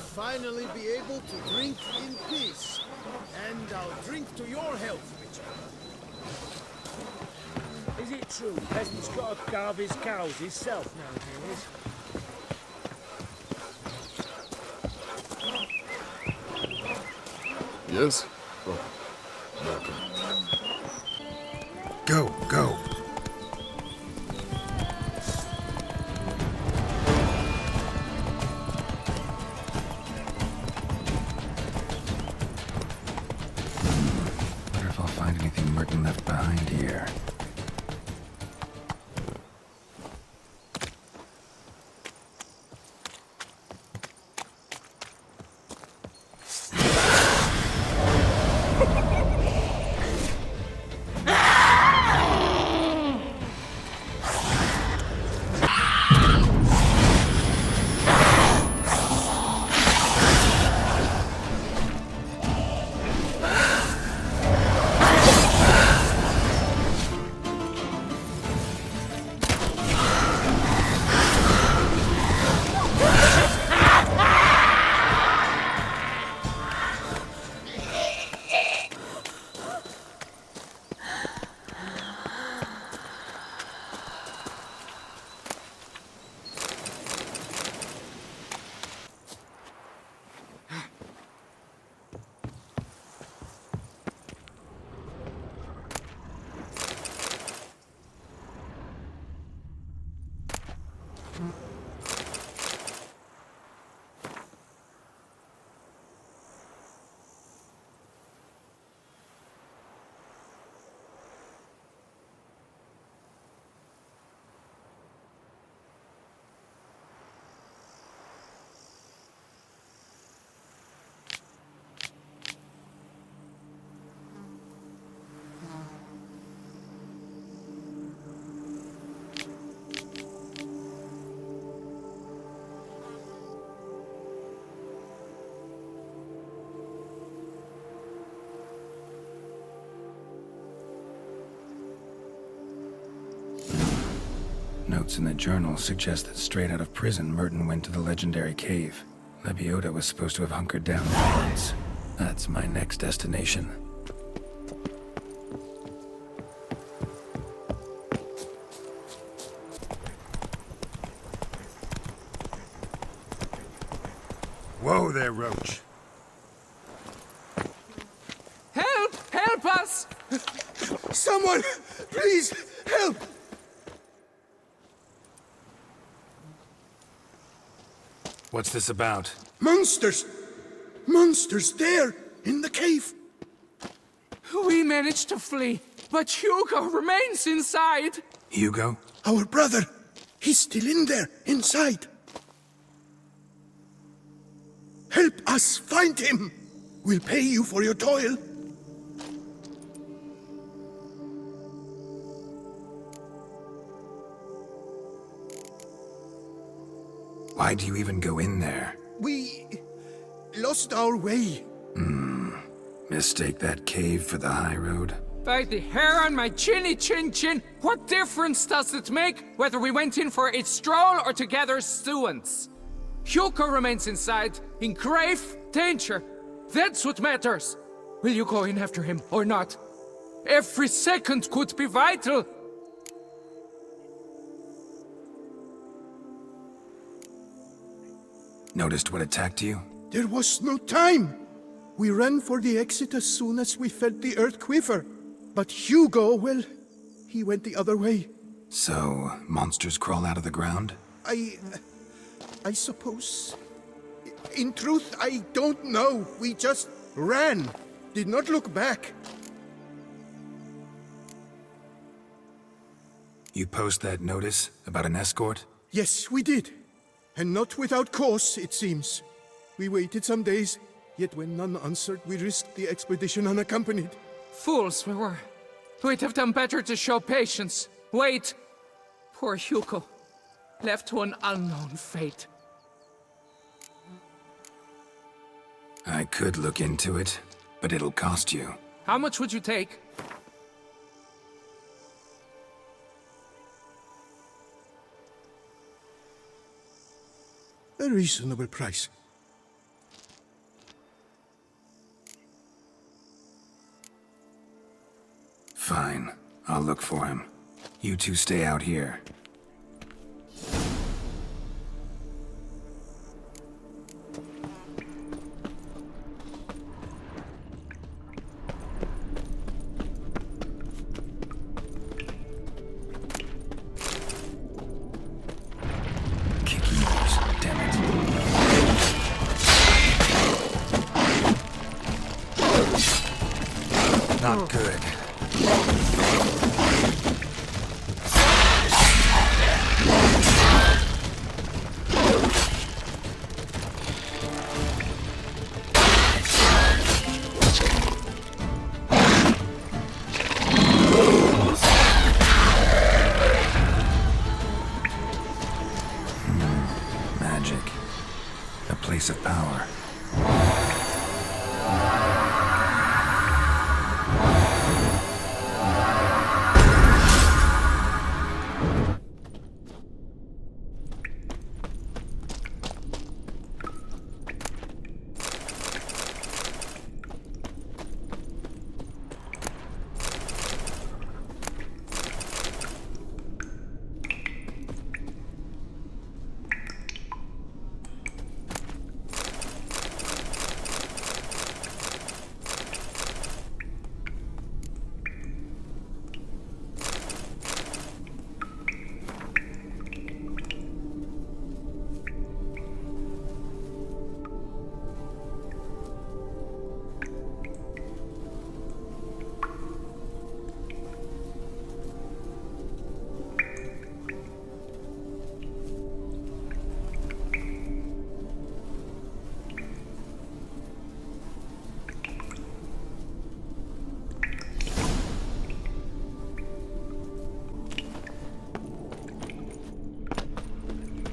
finally be able to drink in peace. And I'll drink to your health, Richard. Is it true peasant's got to carve his cows himself nowadays? Yes? Oh, welcome. Go, go. Wonder if I'll find anything Merton left behind here. Notes in the journal suggest that straight out of prison, Merton went to the legendary cave. Lebioda was supposed to have hunkered down once. That's my next destination. Whoa there, Roach. Help! Help us! Someone, please, help! What's this about? Monsters! Monsters there, in the cave! We managed to flee, but Hugo remains inside. Hugo? Our brother! He's still in there, inside! Help us find him! We'll pay you for your toil. Why do you even go in there? We lost our way. Mistake that cave for the high road? By the hair on my chinny chin chin, what difference does it make whether we went in for a stroll or to gather students? Hugo remains inside, in grave danger. That's what matters. Will you go in after him or not? Every second could be vital. Noticed what attacked you? There was no time. We ran for the exit as soon as we felt the earth quiver. But Hugo, well, he went the other way. So, monsters crawl out of the ground? I suppose. In truth, I don't know. We just ran. Did not look back. You post that notice about an escort? Yes, we did. And not without cause, it seems. We waited some days, yet when none answered, we risked the expedition unaccompanied. Fools we were. We'd have done better to show patience. Wait. Poor Hugo. Left to an unknown fate. I could look into it, but it'll cost you. How much would you take? A reasonable price. Fine. I'll look for him. You two stay out here. Kick yours, damn it. Not good. Magic. A place of power.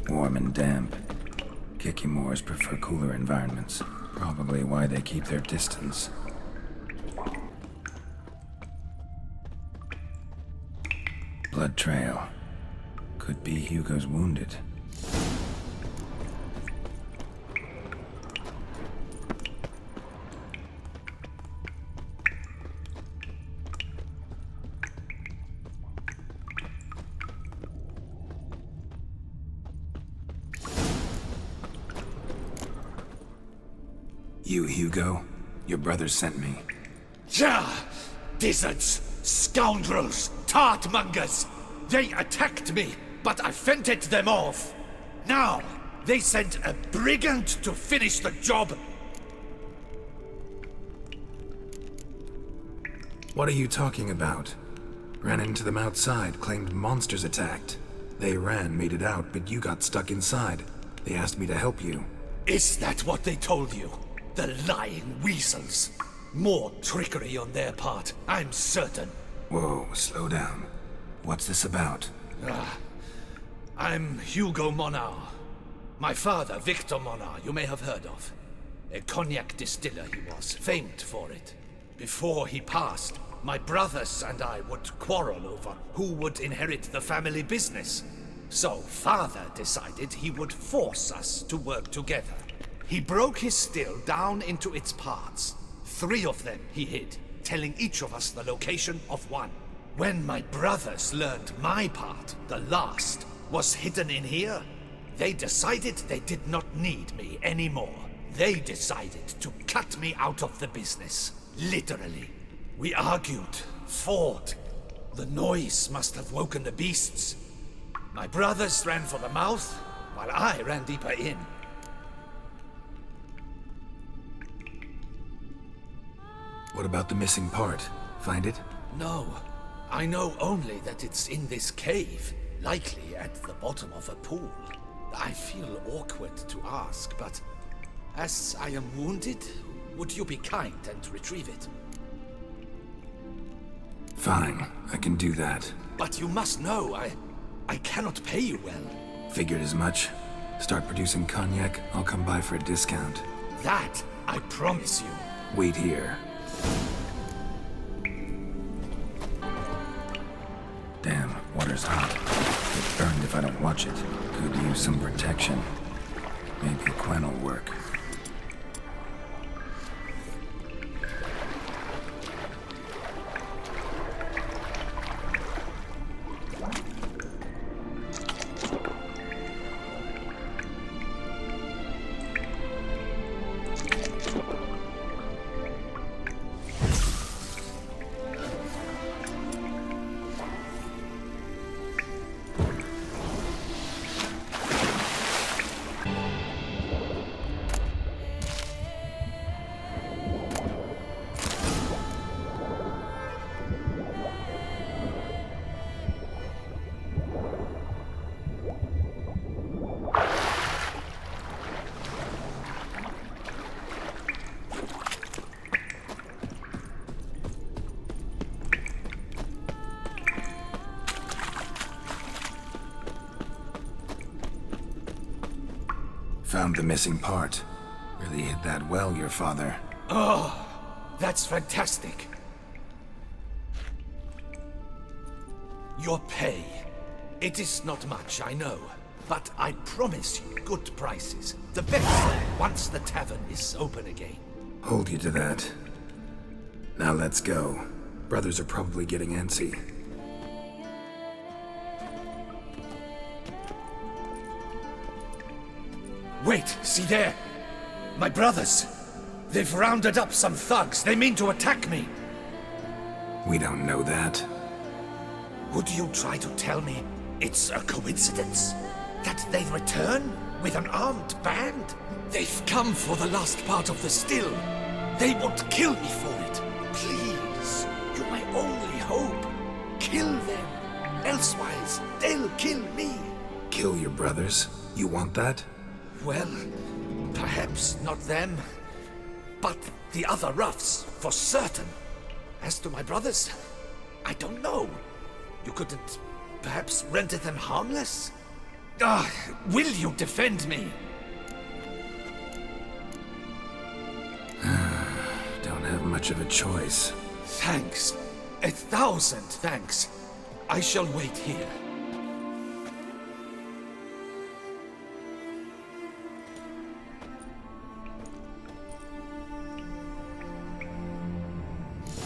Warm and damp. Kikimors prefer cooler environments. Probably why they keep their distance. Blood trail. Could be Hugo's wounded. You, Hugo? Your brother sent me. Ja! Dizzards! Scoundrels! Tartmongers! They attacked me, but I fended them off. Now, they sent a brigand to finish the job. What are you talking about? Ran into them outside, claimed monsters attacked. They ran, made it out, but you got stuck inside. They asked me to help you. Is that what they told you? The lying weasels. More trickery on their part, I'm certain. Whoa, slow down. What's this about? I'm Hugo Monar. My father, Victor Monar, you may have heard of. A cognac distiller he was, famed for it. Before he passed, my brothers and I would quarrel over who would inherit the family business. So father decided he would force us to work together. He broke his still down into its parts. 3 of them he hid, telling each of us the location of one. When my brothers learned my part, the last, was hidden in here, they decided they did not need me anymore. They decided to cut me out of the business. Literally. We argued, fought. The noise must have woken the beasts. My brothers ran for the mouth, while I ran deeper in. What about the missing part? Find it? No. I know only that it's in this cave, likely at the bottom of a pool. I feel awkward to ask, but as I am wounded, would you be kind and retrieve it? Fine, I can do that. But you must know, I cannot pay you well. Figured as much. Start producing cognac, I'll come by for a discount. That, I promise you. Wait here. Damn, water's hot. Get burned if I don't watch it. Could use some protection. Maybe Quen will work. found the missing part. Really hid that well, your father. Oh, that's fantastic. Your pay. It is not much, I know. But I promise you good prices. The best once the tavern is open again. Hold you to that. Now let's go. Brothers are probably getting antsy. Wait, see there? My brothers. They've rounded up some thugs. They mean to attack me. We don't know that. Would you try to tell me it's a coincidence? That they return with an armed band? They've come for the last part of the still. They won't kill me for it. Please, you're my only hope. Kill them. Elsewise, they'll kill me. Kill your brothers? You want that? Well, perhaps not them, but the other roughs, for certain. As to my brothers, I don't know. You couldn't perhaps render them harmless? Will you defend me? Don't have much of a choice. Thanks. 1,000 thanks. I shall wait here.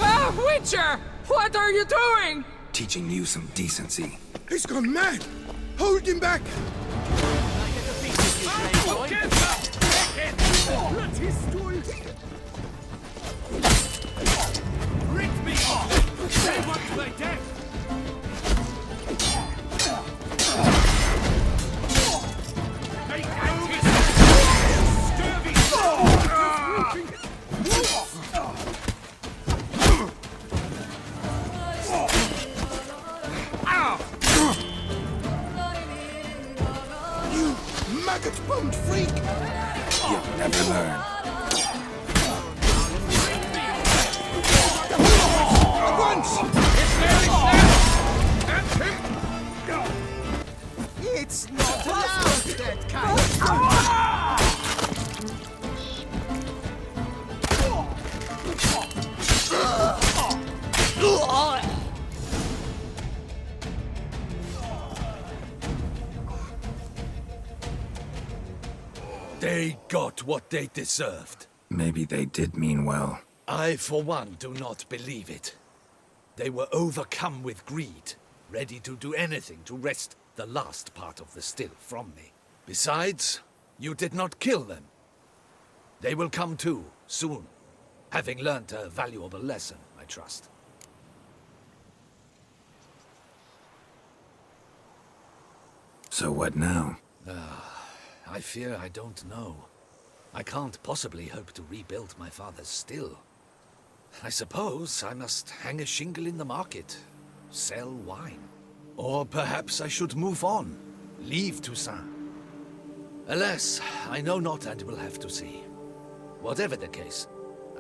Ah, Witcher! What are you doing? Teaching you some decency. He's gone mad! Hold him back! Rid me off! They want my death! You maggot-bummed freak! You'll never learn. At once! It's not allowed, that kind. They got what they deserved. Maybe they did mean well. I, for one, do not believe it. They were overcome with greed, ready to do anything to wrest the last part of the still from me. Besides, you did not kill them. They will come too, soon, having learnt a valuable lesson, I trust. So what now? I fear I don't know. I can't possibly hope to rebuild my father's still. I suppose I must hang a shingle in the market, sell wine. Or perhaps I should move on, leave Toussaint. Alas, I know not and will have to see. Whatever the case,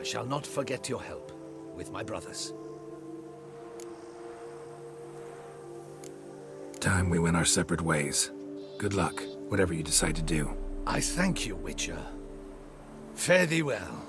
I shall not forget your help with my brothers. Time we went our separate ways. Good luck, whatever you decide to do. I thank you, Witcher. Fare thee well.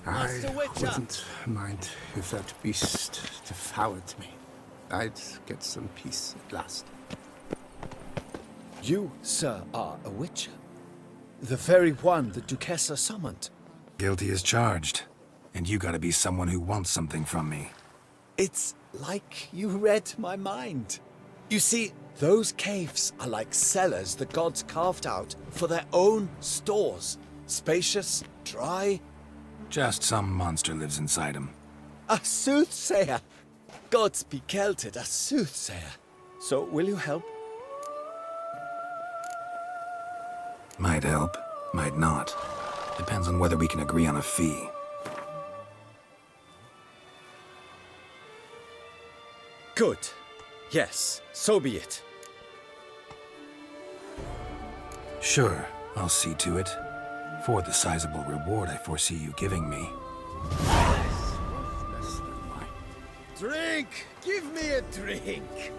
I wouldn't mind if that beast devoured me. I'd get some peace at last. You, sir, are a witcher. The very one the Duchessa summoned. Guilty as charged. And you gotta be someone who wants something from me. It's like you read my mind. You see, those caves are like cellars the gods carved out for their own stores. Spacious, dry. Just some monster lives inside him. A soothsayer. Gods be kelted, a soothsayer. So, will you help? Might help, might not. Depends on whether we can agree on a fee. Good. Yes, so be it. Sure, I'll see to it. For the sizable reward I foresee you giving me. Less than mine. Drink! Give me a drink!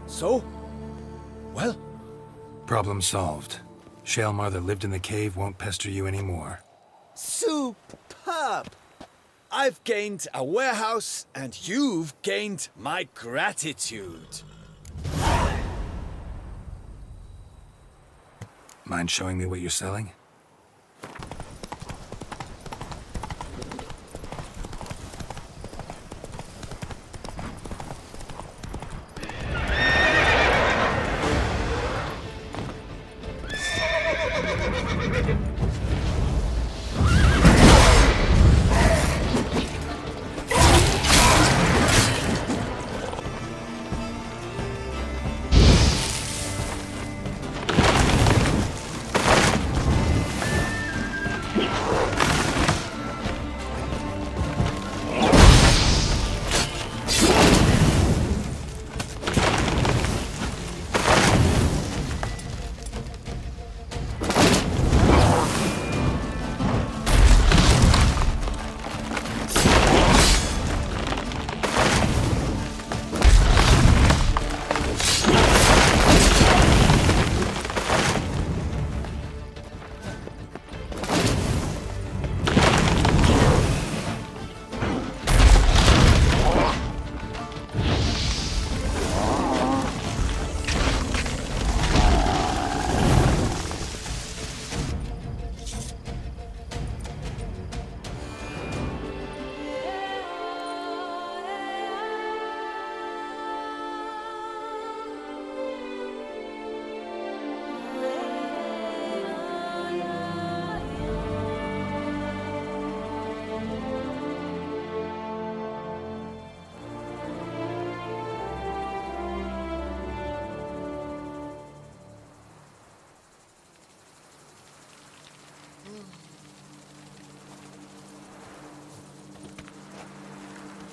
So? Well? Problem solved. Shaelmar that lived in the cave won't pester you anymore. Superb! I've gained a warehouse, and you've gained my gratitude. Mind showing me what you're selling?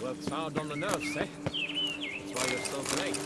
Work's hard on the nerves, eh? That's why you're so late.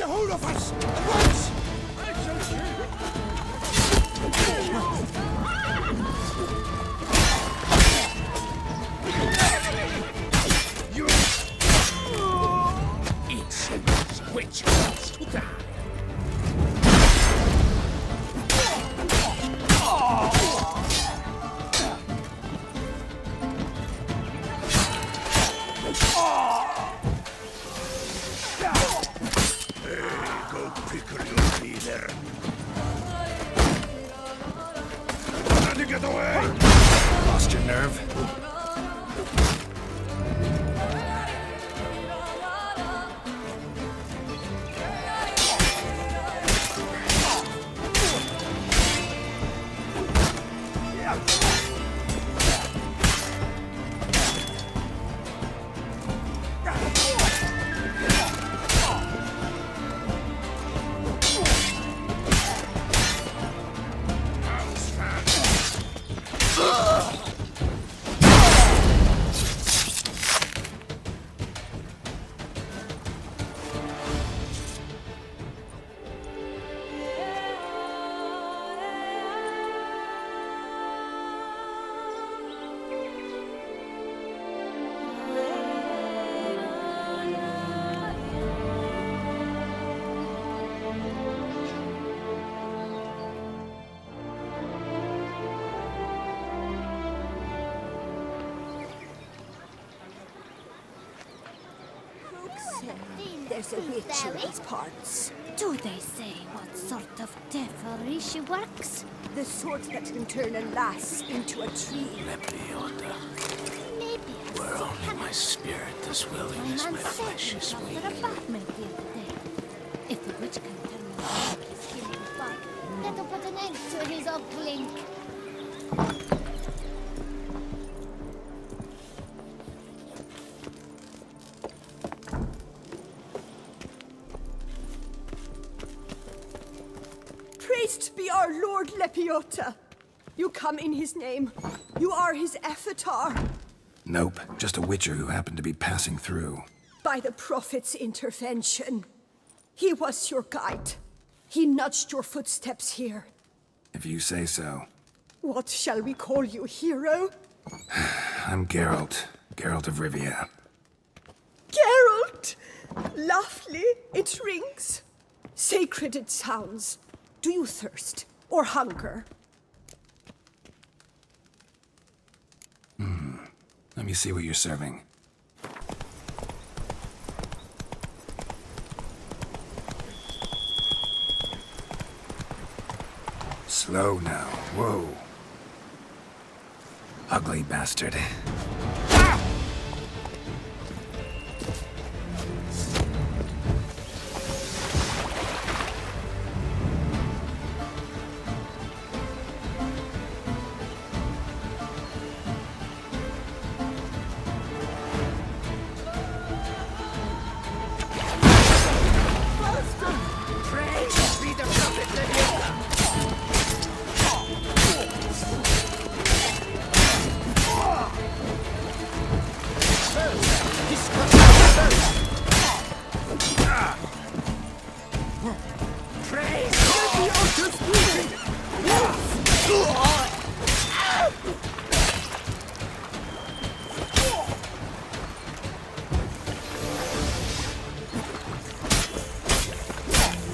hold of us! At once! Which wants to die? Go pickle your leader. Trying to get away! Lost your nerve? There's a witch in these parts. Do they say what sort of devilry she works? The sort that can turn a lass into a tree. Lepiota. Maybe a Where only my spirit is willing My as man my said flesh in is another weak. apartment the other day. If the witch can turn his skin into bark, that'll put an end to his uplink. Praised be our Lord Lepiota. You come in his name. You are his avatar. Nope, just a witcher who happened to be passing through. By the prophet's intervention. He was your guide. He nudged your footsteps here. If you say so. What shall we call you, hero? I'm Geralt. Geralt of Rivia. Geralt! Lovely, it rings. Sacred it sounds. Do you thirst or hunger? Let me see what you're serving. Slow now. Whoa. Ugly bastard.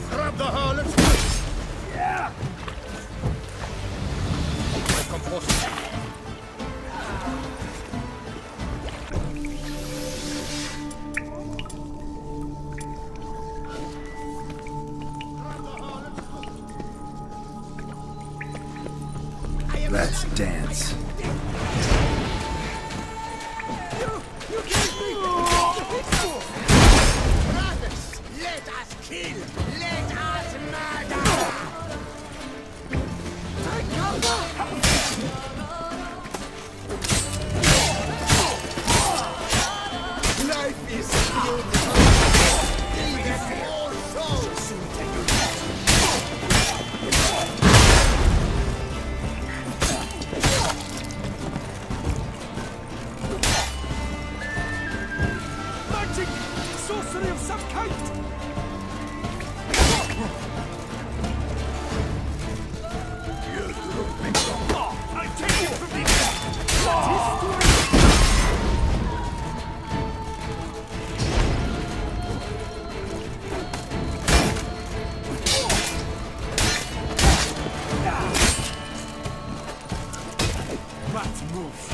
Grab the harlots! Yeah! Let's dance. Brothers, let us kill! Let us murder! Life is beautiful! All souls! Magic! Sorcery of some kind! Let's move.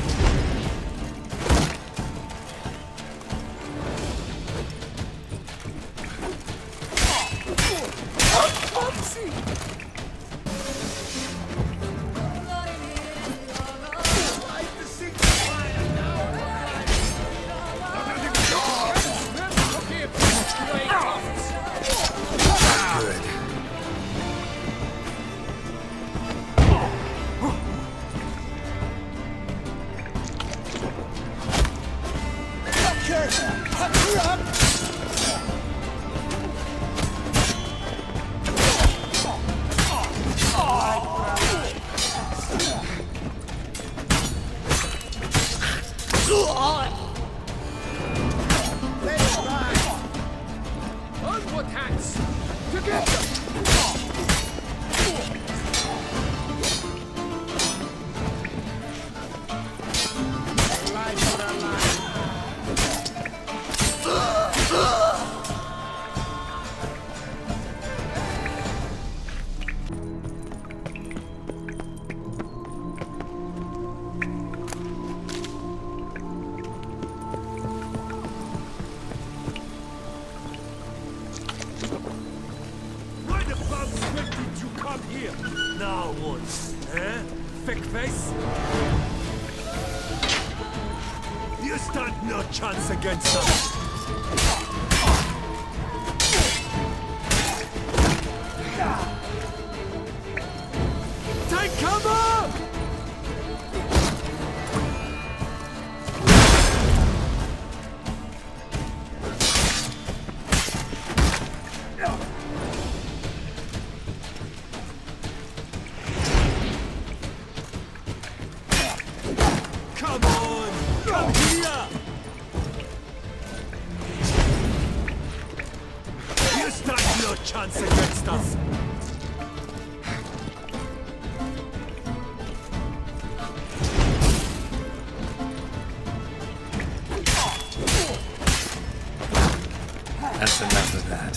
Good. Onward, hands! Together! Why the fuck did you come here? Now what? Eh? Fake face? You stand no chance against us. Take cover! Come on! Come here! You stand no chance against us! That's enough of that.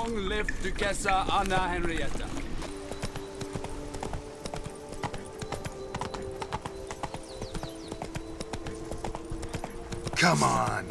Long live Duchessa Anna Henrietta. Come on.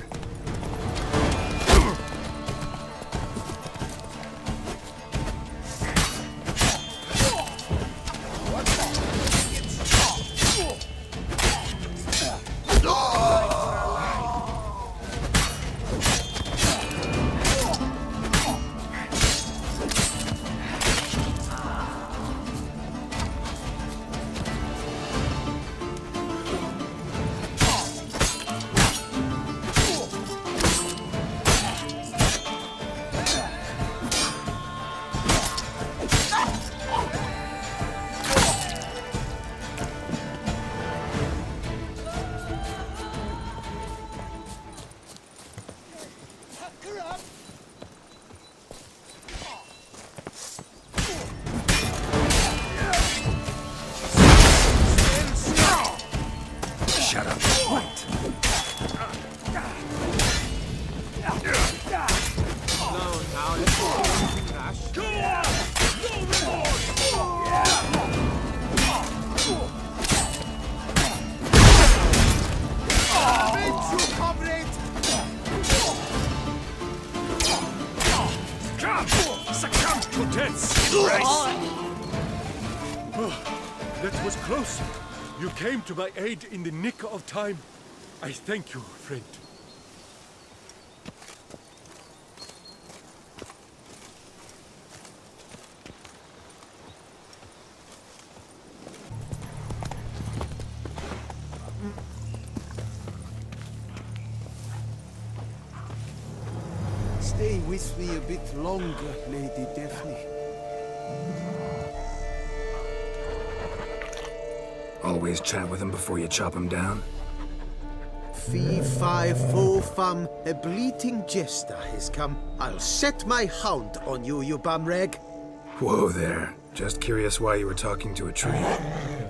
Shut up. Succumb to death's embrace! Oh, that was close. You came to my aid in the nick of time. I thank you, friend. Stay with me a bit longer, Lady Daphne. Always chat with him before you chop him down? Fee, fi, fo, fum, a bleating jester has come. I'll set my hound on you, you bumrag. Whoa there. Just curious why you were talking to a tree.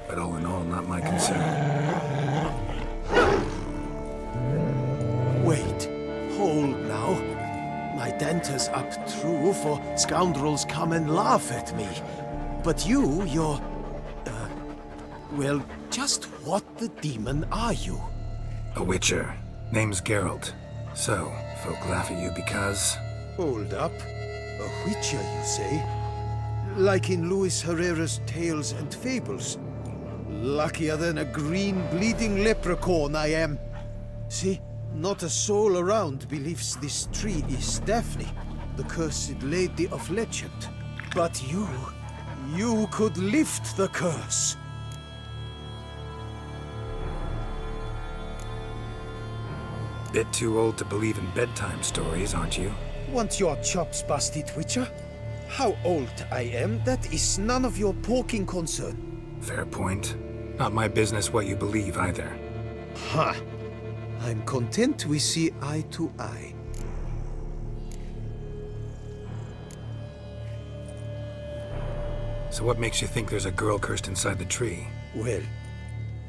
But all in all, not my concern. Wait, hold now. My danter's up true, for scoundrels come and laugh at me. But you're... well, just what the demon are you? A witcher. Name's Geralt. So, folk laugh at you because... Hold up. A witcher, you say? Like in Luis Herrera's Tales and Fables. Luckier than a green bleeding leprechaun I am. See? Not a soul around believes this tree is Daphne, the cursed lady of legend. But you could lift the curse. Bit too old to believe in bedtime stories, aren't you? Want your chops busted, Witcher? How old I am, that is none of your poking concern. Fair point. Not my business what you believe either. Ha! I'm content we see eye to eye. So what makes you think there's a girl cursed inside the tree? Well,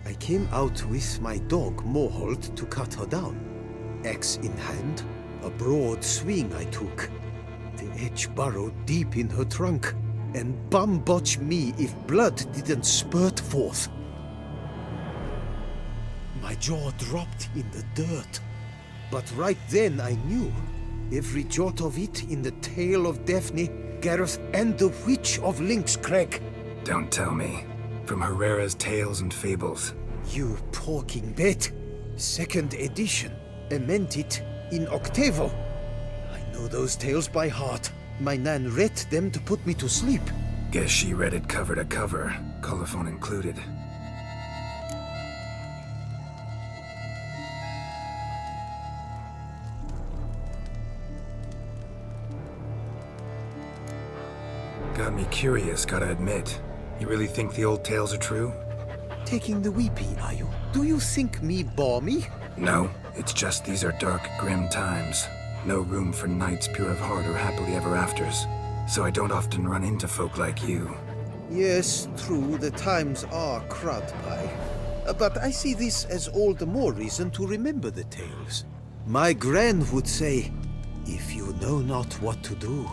I came out with my dog Moholt to cut her down. Axe in hand, a broad swing I took. The edge burrowed deep in her trunk, and bum-botch me if blood didn't spurt forth. My jaw dropped in the dirt. But right then I knew. Every jot of it in the tale of Daphne, Gareth, and the Witch of Lynxcrag. Don't tell me. From Herrera's Tales and Fables. You talking bet. Second edition. Amended in octavo. I know those tales by heart. My nan read them to put me to sleep. Guess she read it cover to cover, colophon included. Got me curious, gotta admit. You really think the old tales are true? Taking the weepy, are you? Do you think me balmy? No, it's just these are dark, grim times. No room for knights pure of heart or happily ever afters. So I don't often run into folk like you. Yes, true, the times are crud pie. But I see this as all the more reason to remember the tales. My gran would say, if you know not what to do,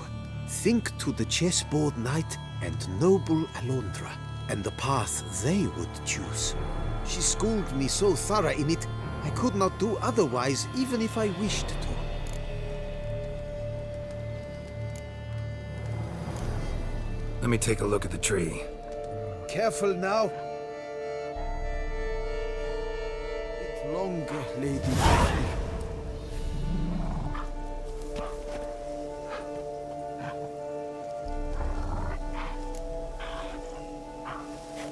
Think to the chessboard knight and noble Alondra, and the path they would choose. She schooled me so thorough in it, I could not do otherwise, even if I wished to. Let me take a look at the tree. Careful now. Bit longer, Lady Daphne.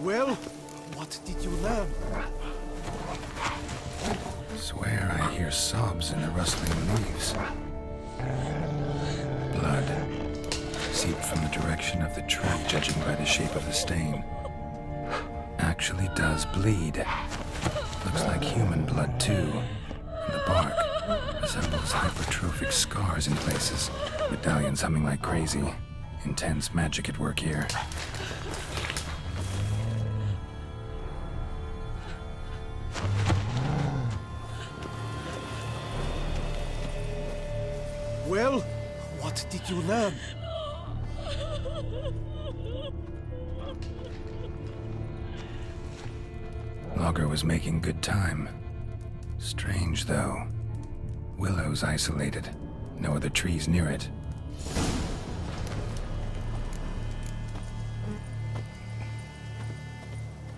Well, what did you learn? Swear I hear sobs in the rustling leaves. Blood seeped from the direction of the tree, judging by the shape of the stain. Actually does bleed. Looks like human blood, too. And the bark resembles hypertrophic scars in places. Medallions humming like crazy. Intense magic at work here. Well, what did you learn? Logger was making good time. Strange, though. Willow's isolated. No other trees near it.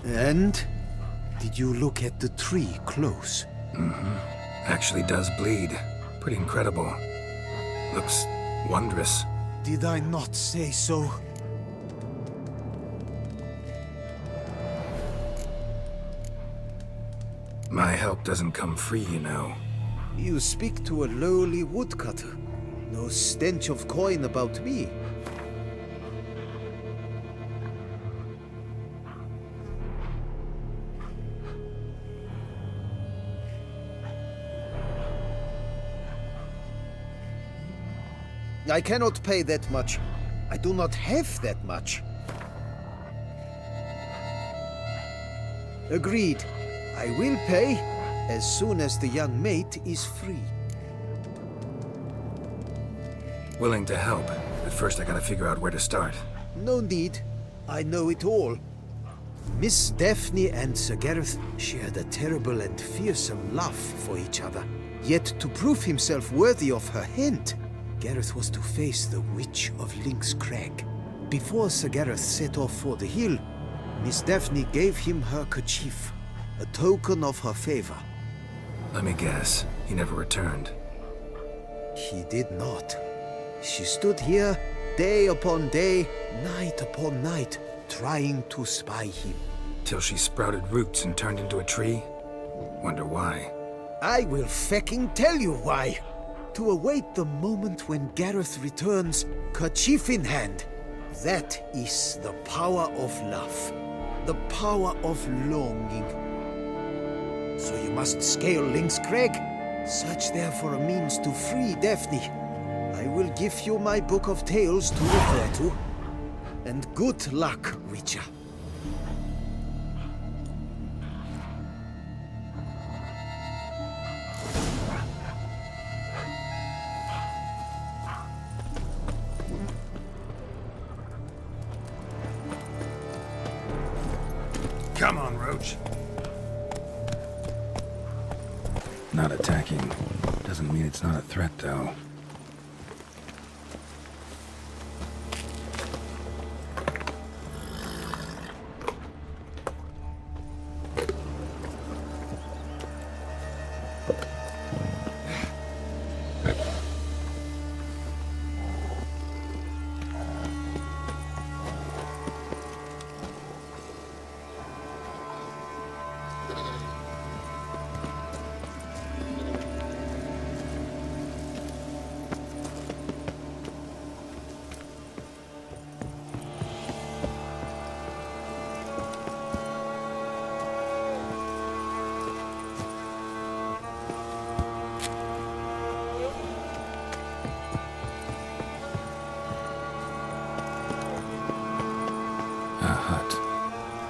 And? Did you look at the tree close? Actually does bleed. Pretty incredible. Looks wondrous. Did I not say so? My help doesn't come free, you know. You speak to a lowly woodcutter. No stench of coin about me. I cannot pay that much. I do not have that much. Agreed. I will pay as soon as the young mate is free. Willing to help, but first I gotta figure out where to start. No need. I know it all. Miss Daphne and Sir Gareth shared a terrible and fearsome love for each other. Yet to prove himself worthy of her hand, Gareth was to face the Witch of Lynx Crag. Before Sir Gareth set off for the hill, Miss Daphne gave him her kerchief, a token of her favor. Let me guess, he never returned. He did not. She stood here day upon day, night upon night, trying to spy him. Till she sprouted roots and turned into a tree? Wonder why. I will fecking tell you why. To await the moment when Gareth returns, kerchief in hand. That is the power of love. The power of longing. So you must scale Lynx Crag. Search there for a means to free Daphne. I will give you my book of tales to refer to. And good luck, Witcher. Come on, Roach. Not attacking. Doesn't mean it's not a threat, though. A hut.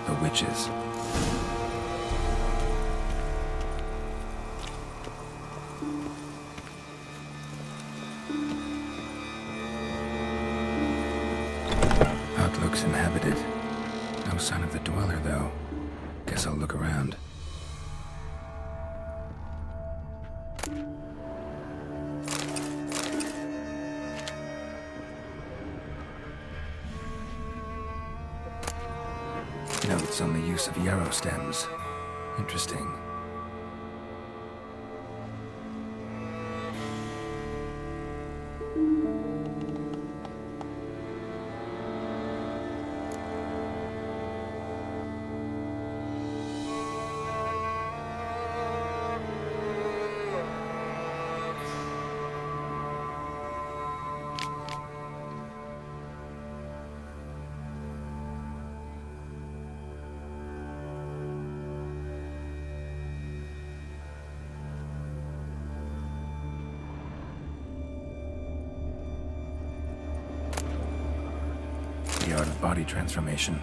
The witches. notes on the use of yarrow stems. Interesting. The art of body transformation.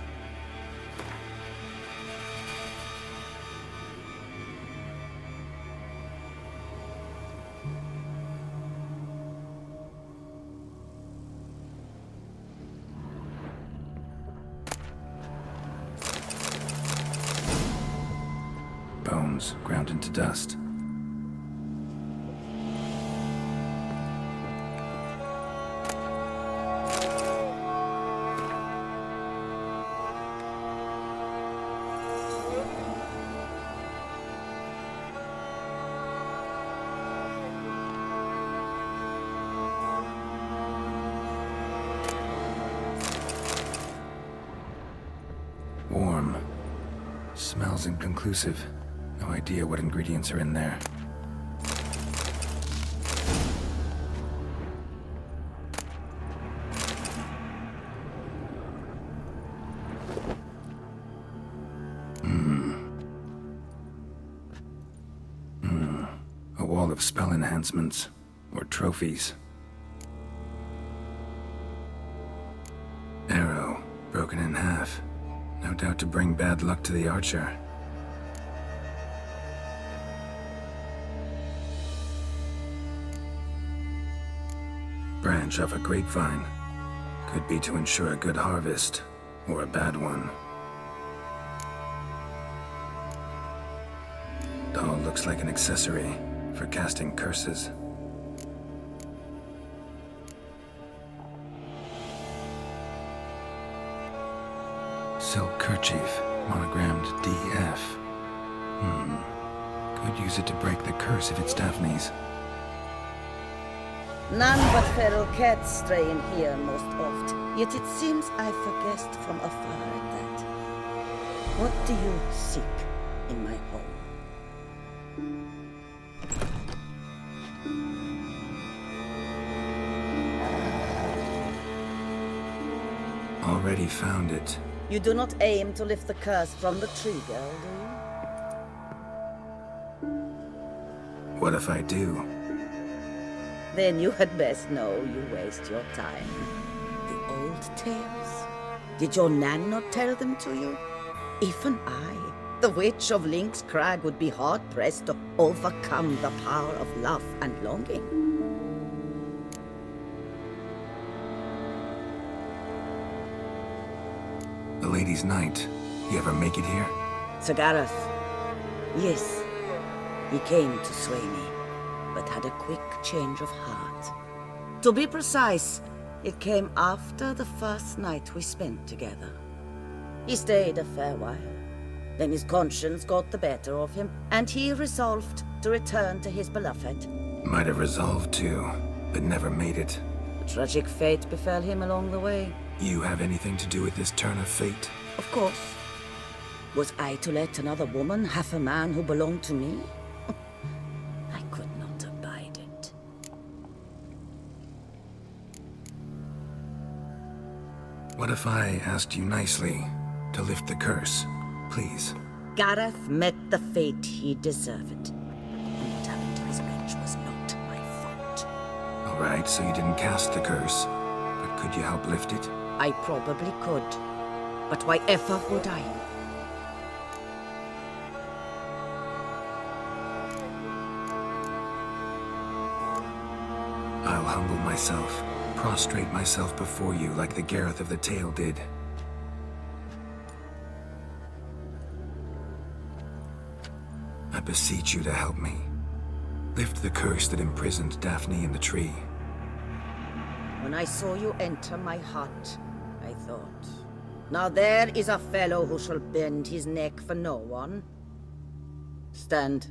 Bones ground into dust. Warm. Smells inconclusive. No idea what ingredients are in there. A wall of spell enhancements. Or trophies. Arrow, broken in half. No doubt to bring bad luck to the archer. Branch of a grapevine. Could be to ensure a good harvest, or a bad one. Doll looks like an accessory for casting curses. Silk kerchief, monogrammed DF. Could use it to break the curse if it's Daphne's. None but feral cats stray in here most oft. Yet it seems I've guessed from afar at that. What do you seek in my home? Already found it. You do not aim to lift the curse from the tree, girl, do you? What if I do? Then you had best know you waste your time. The old tales? Did your Nan not tell them to you? Even I, the Witch of Lynx Crag, would be hard-pressed to overcome the power of love and longing. The Lady's Knight. You ever make it here? Sir Gareth. Yes, he came to sway me, but had a quick change of heart. To be precise, it came after the first night we spent together. He stayed a fair while. Then his conscience got the better of him, and he resolved to return to his beloved. Might have resolved to, but never made it. A tragic fate befell him along the way. You have anything to do with this turn of fate? Of course. Was I to let another woman have a man who belonged to me? I could not abide it. What if I asked you nicely to lift the curse, please? Gareth met the fate he deserved. And what happened to his bench was not my fault. All right, so you didn't cast the curse, but could you help lift it? I probably could. But why ever would I? I'll humble myself, prostrate myself before you like the Gareth of the Tale did. I beseech you to help me. Lift the curse that imprisoned Daphne in the tree. When I saw you enter my heart, I thought, Now there is a fellow who shall bend his neck for no one. Stand.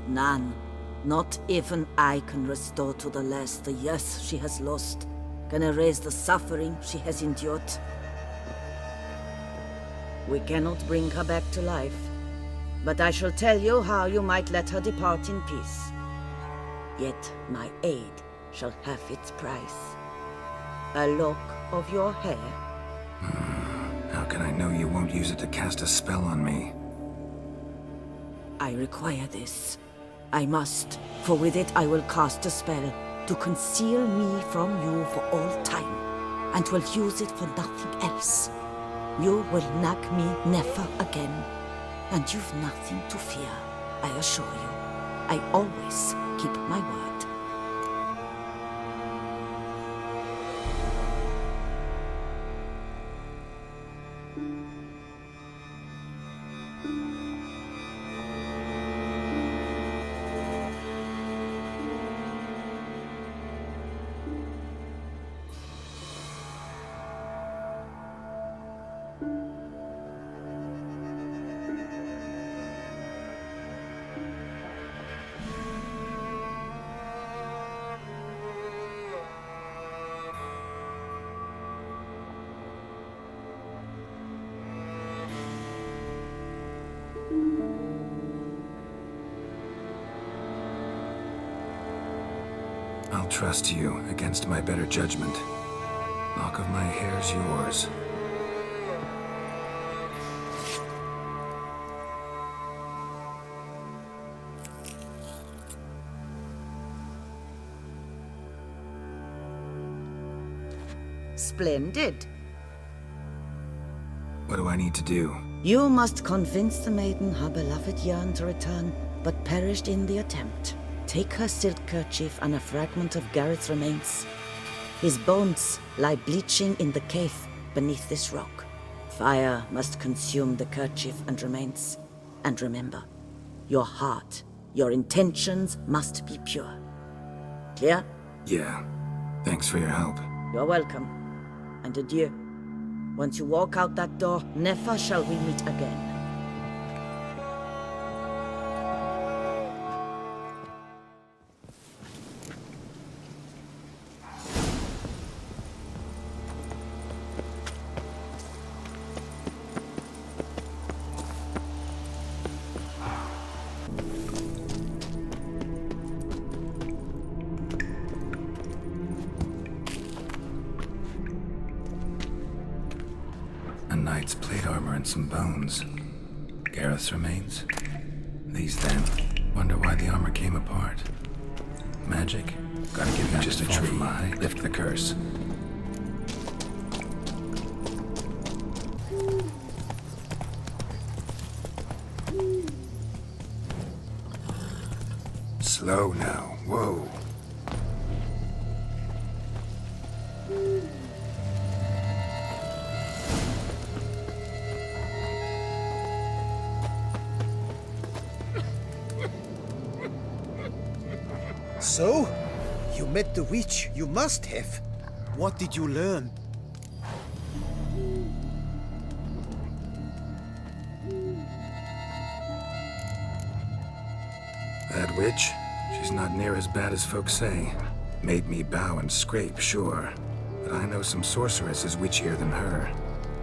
None, not even I can restore to the lass the years she has lost, can erase the suffering she has endured. We cannot bring her back to life, but I shall tell you how you might let her depart in peace. Yet my aid shall have its price. A lock of your hair. How can I know you won't use it to cast a spell on me? I require this. I must, for with it I will cast a spell to conceal me from you for all time, and will use it for nothing else. You will nag me never again, and you've nothing to fear, I assure you. I always keep my word. I'll trust you against my better judgment. Lock of my hair's yours. Splendid. What do I need to do? You must convince the maiden her beloved yearned to return, but perished in the attempt. Take her silk kerchief and a fragment of Gareth's remains. His bones lie bleaching in the cave beneath this rock. Fire must consume the kerchief and remains. And remember, your heart, your intentions must be pure. Clear? Yeah. Thanks for your help. You're welcome. And adieu. Once you walk out that door, never shall we meet again. A knight's plate armor and some bones. Gareth's remains? These then. Wonder why the armor came apart. Magic? Gotta give you just a tree. Lift the curse. Slow now. Whoa. So? You met the witch, you must have. What did you learn? That witch? She's not near as bad as folks say. Made me bow and scrape, sure. But I know some sorceresses witchier than her.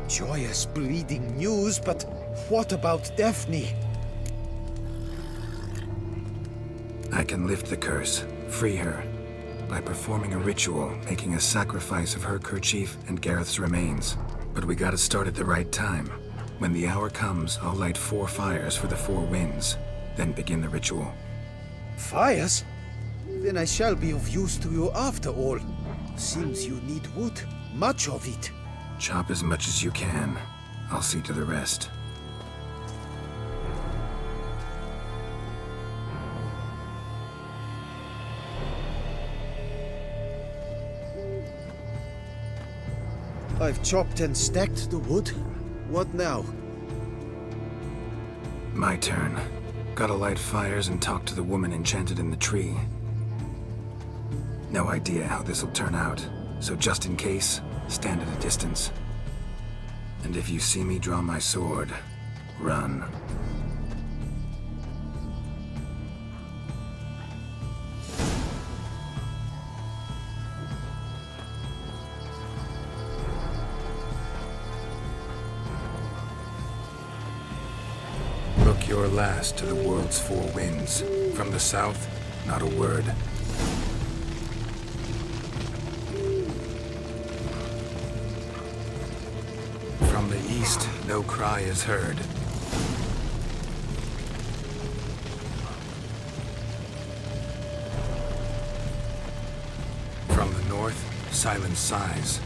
Joyous bleeding news, but what about Daphne? I can lift the curse, free her, by performing a ritual, making a sacrifice of her kerchief and Gareth's remains. But we gotta start at the right time. When the hour comes, I'll light 4 fires for the 4 winds, then begin the ritual. Fires? Then I shall be of use to you after all. Seems you need wood, much of it. Chop as much as you can. I'll see to the rest. I've chopped and stacked the wood. What now? My turn. Gotta light fires and talk to the woman enchanted in the tree. No idea how this'll turn out. So just in case, stand at a distance. And if you see me draw my sword, run. Look your last to the world's four winds. From the south, not a word. From the east, no cry is heard. From the north, silence sighs.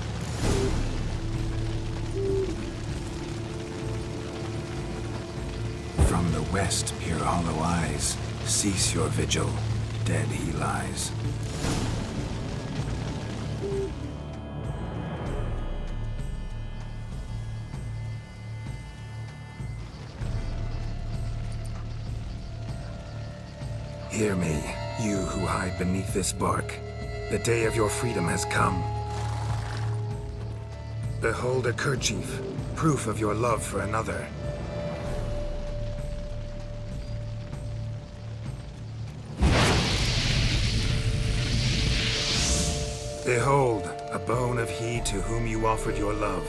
From the west, peer hollow eyes. Cease your vigil. Dead he lies. Hear me, you who hide beneath this bark. The day of your freedom has come. Behold a kerchief, proof of your love for another. Behold, a bone of he to whom you offered your love.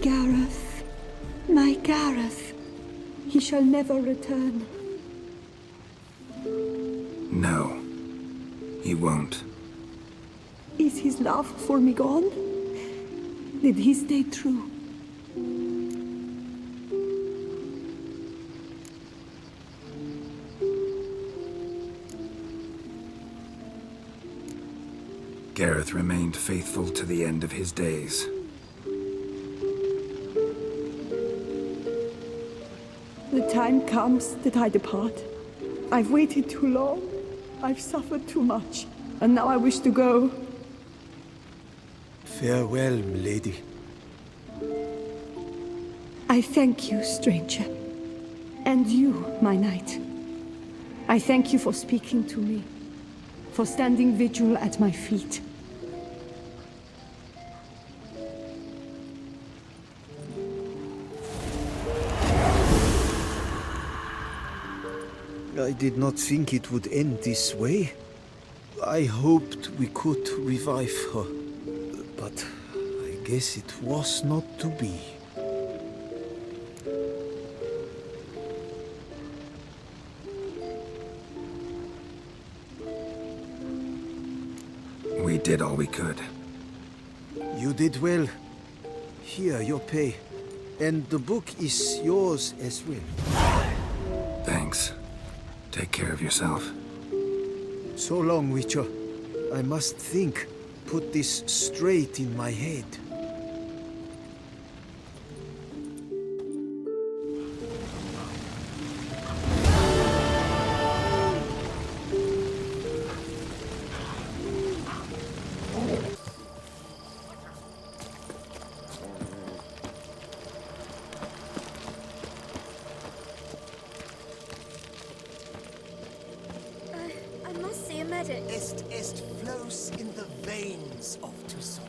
Gareth, my Gareth, he shall never return. No, he won't. Is his love for me gone? Did he stay true? Gareth remained faithful to the end of his days. The time comes that I depart. I've waited too long. I've suffered too much. And now I wish to go. Farewell, milady. I thank you, stranger. And you, my knight. I thank you for speaking to me. For standing vigil at my feet. I did not think it would end this way. I hoped we could revive her. But I guess it was not to be. We did all we could. You did well. Here, your pay. And the book is yours as well. Thanks. Take care of yourself. So long, Witcher. I must think. Put this straight in my head. I must see a medic. Est flows in the veins of Toussaint.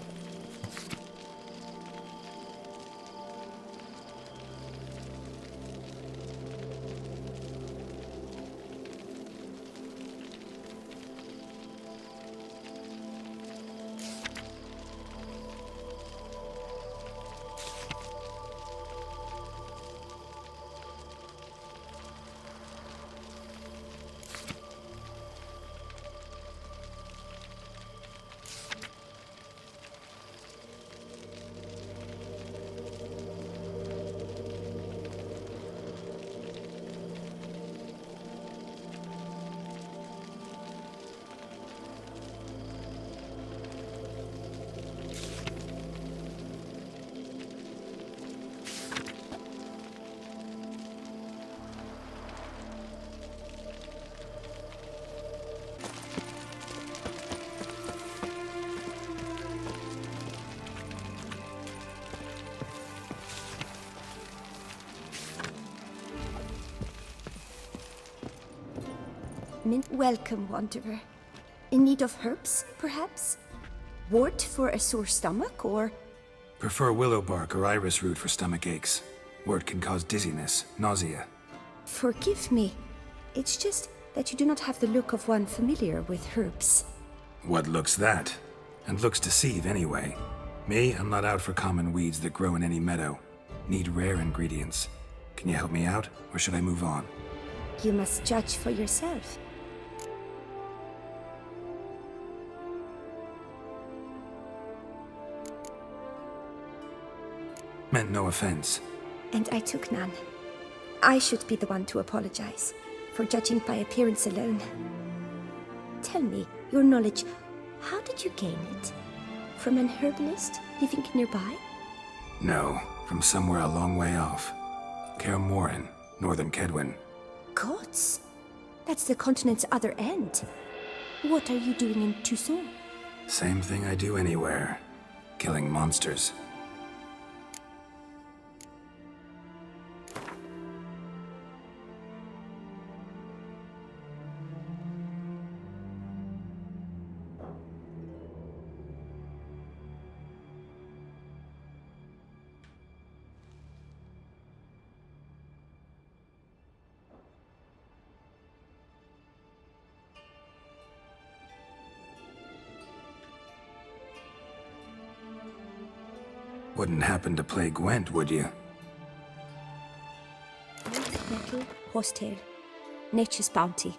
Welcome, Wanderer. In need of herbs, perhaps? Wort for a sore stomach, or... Prefer willow bark or iris root for stomach aches. Wort can cause dizziness, nausea. Forgive me. It's just that you do not have the look of one familiar with herbs. What looks that? And looks deceive anyway. Me, I'm not out for common weeds that grow in any meadow. Need rare ingredients. Can you help me out, or should I move on? You must judge for yourself. Meant no offense. And I took none. I should be the one to apologize for judging by appearance alone. Tell me, your knowledge, how did you gain it? From an herbalist living nearby? No, from somewhere a long way off. Kaer Morhen, northern Kedwen. Gods? That's the continent's other end. What are you doing in Toussaint? Same thing I do anywhere. Killing monsters. Wouldn't happen to play Gwent, would you? Metal, horsetail, nature's bounty.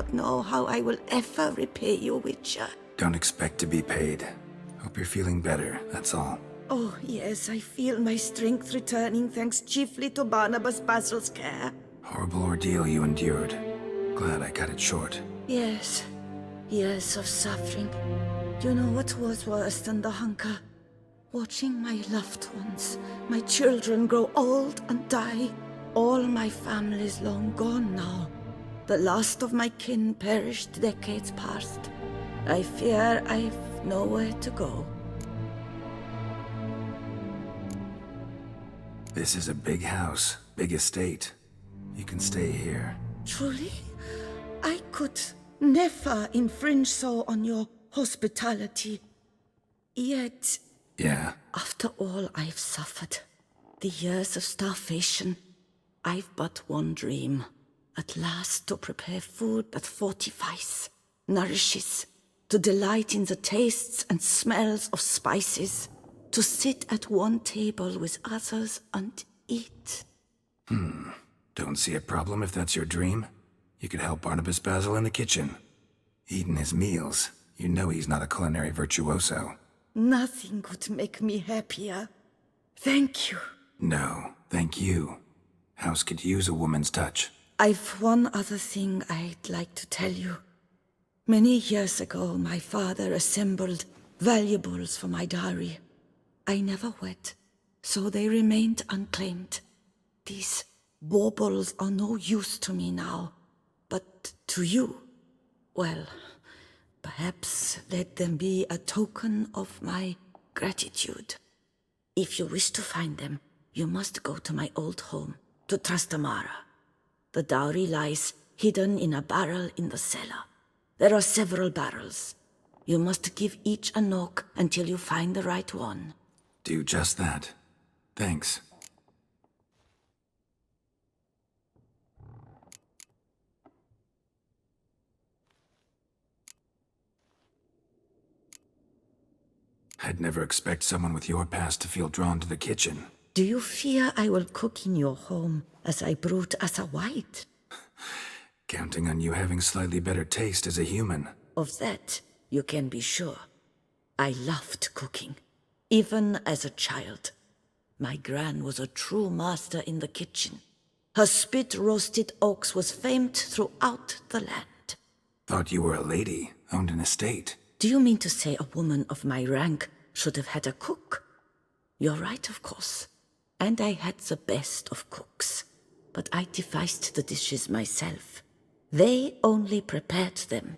not know how I will ever repay you, Witcher. Don't expect to be paid. Hope you're feeling better, that's all. Oh, yes, I feel my strength returning thanks chiefly to Barnabas Basil's care. Horrible ordeal you endured. Glad I cut it short. Yes, years of suffering. Do you know what was worse than the hunger? Watching my loved ones, my children grow old and die. All my family's long gone now. The last of my kin perished decades past. I fear I've nowhere to go. This is a big house, big estate. You can stay here. Truly? I could never infringe so on your hospitality. Yet, Yeah, after all I've suffered, the years of starvation, I've but one dream. At last to prepare food that fortifies, nourishes, to delight in the tastes and smells of spices, to sit at one table with others and eat. don't see a problem if that's your dream. You could help Barnabas Basil in the kitchen. Eating his meals. You know he's not a culinary virtuoso. Nothing could make me happier. Thank you. No, thank you. House could use a woman's touch. I've one other thing I'd like to tell you. Many years ago, my father assembled valuables for my dowry. I never wed, so they remained unclaimed. These baubles are no use to me now, but to you, well, perhaps let them be a token of my gratitude. If you wish to find them, you must go to my old home, to Trastamara. The dowry lies hidden in a barrel in the cellar. There are several barrels. You must give each a knock until you find the right one. Do just that. Thanks. I'd never expect someone with your past to feel drawn to the kitchen. Do you fear I will cook in your home as I brewed as a white? Counting on you having slightly better taste as a human. Of that, you can be sure. I loved cooking, even as a child. My gran was a true master in the kitchen. Her spit-roasted oaks was famed throughout the land. Thought you were a lady, owned an estate. Do you mean to say a woman of my rank should have had a cook? You're right, of course. And I had the best of cooks. But I devised the dishes myself. They only prepared them.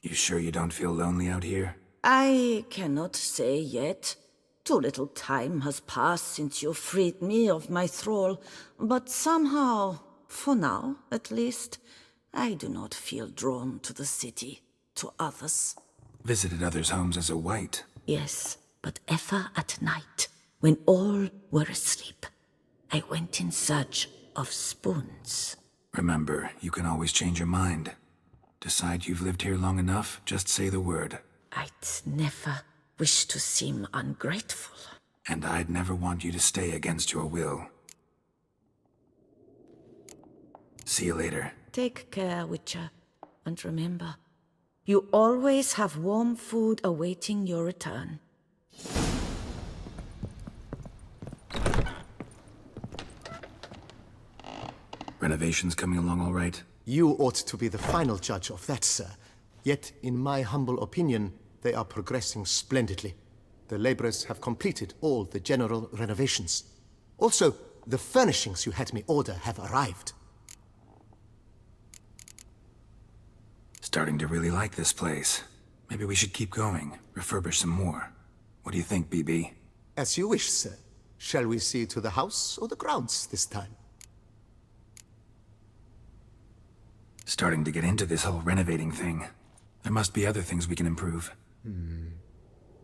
You sure you don't feel lonely out here? I cannot say yet. Too little time has passed since you freed me of my thrall, but somehow, for now at least, I do not feel drawn to the city, to others. Visited others' homes as a white. Yes, but ever at night, when all were asleep, I went in search of spoons. Remember, you can always change your mind. Decide you've lived here long enough, just say the word. I'd never wish to seem ungrateful. And I'd never want you to stay against your will. See you later. Take care, Witcher. And remember, you always have warm food awaiting your return. Renovations coming along all right? You ought to be the final judge of that, sir. Yet, in my humble opinion, they are progressing splendidly. The laborers have completed all the general renovations. Also, the furnishings you had me order have arrived. Starting to really like this place. Maybe we should keep going, refurbish some more. What do you think, BB? As you wish, sir. Shall we see to the house or the grounds this time? Starting to get into this whole renovating thing. There must be other things we can improve.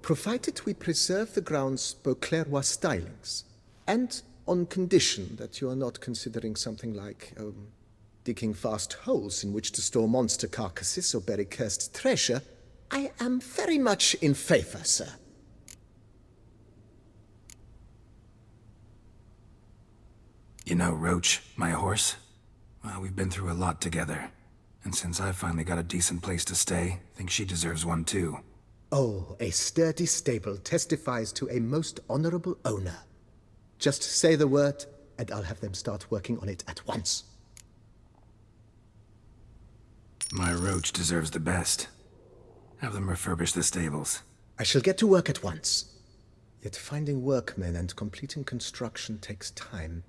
Provided we preserve the grounds Beauclervois stylings, and on condition that you are not considering something like, digging vast holes in which to store monster carcasses or bury cursed treasure, I am very much in favor, sir. You know Roach, my horse? Well, we've been through a lot together. And since I finally got a decent place to stay, I think she deserves one too. Oh, a sturdy stable testifies to a most honorable owner. Just say the word, and I'll have them start working on it at once. My Roach deserves the best. Have them refurbish the stables. I shall get to work at once. Yet finding workmen and completing construction takes time,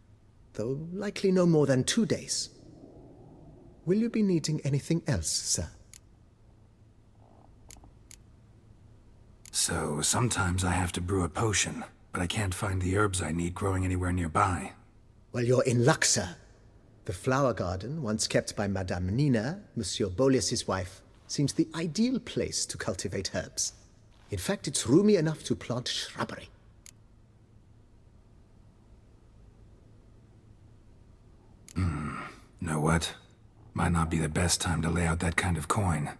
though likely no more than 2 days. Will you be needing anything else, sir? So, sometimes I have to brew a potion, but I can't find the herbs I need growing anywhere nearby. Well, you're in luck, sir. The flower garden, once kept by Madame Nina, Monsieur Boleus's wife, seems the ideal place to cultivate herbs. In fact, it's roomy enough to plant shrubbery. Know what? Might not be the best time to lay out that kind of coin.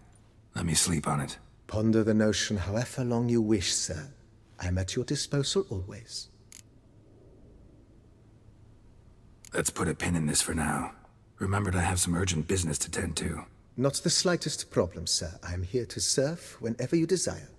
Let me sleep on it. Ponder the notion however long you wish, sir. I am at your disposal always. Let's put a pin in this for now. Remembered I have some urgent business to tend to. Not the slightest problem, sir. I am here to serve whenever you desire.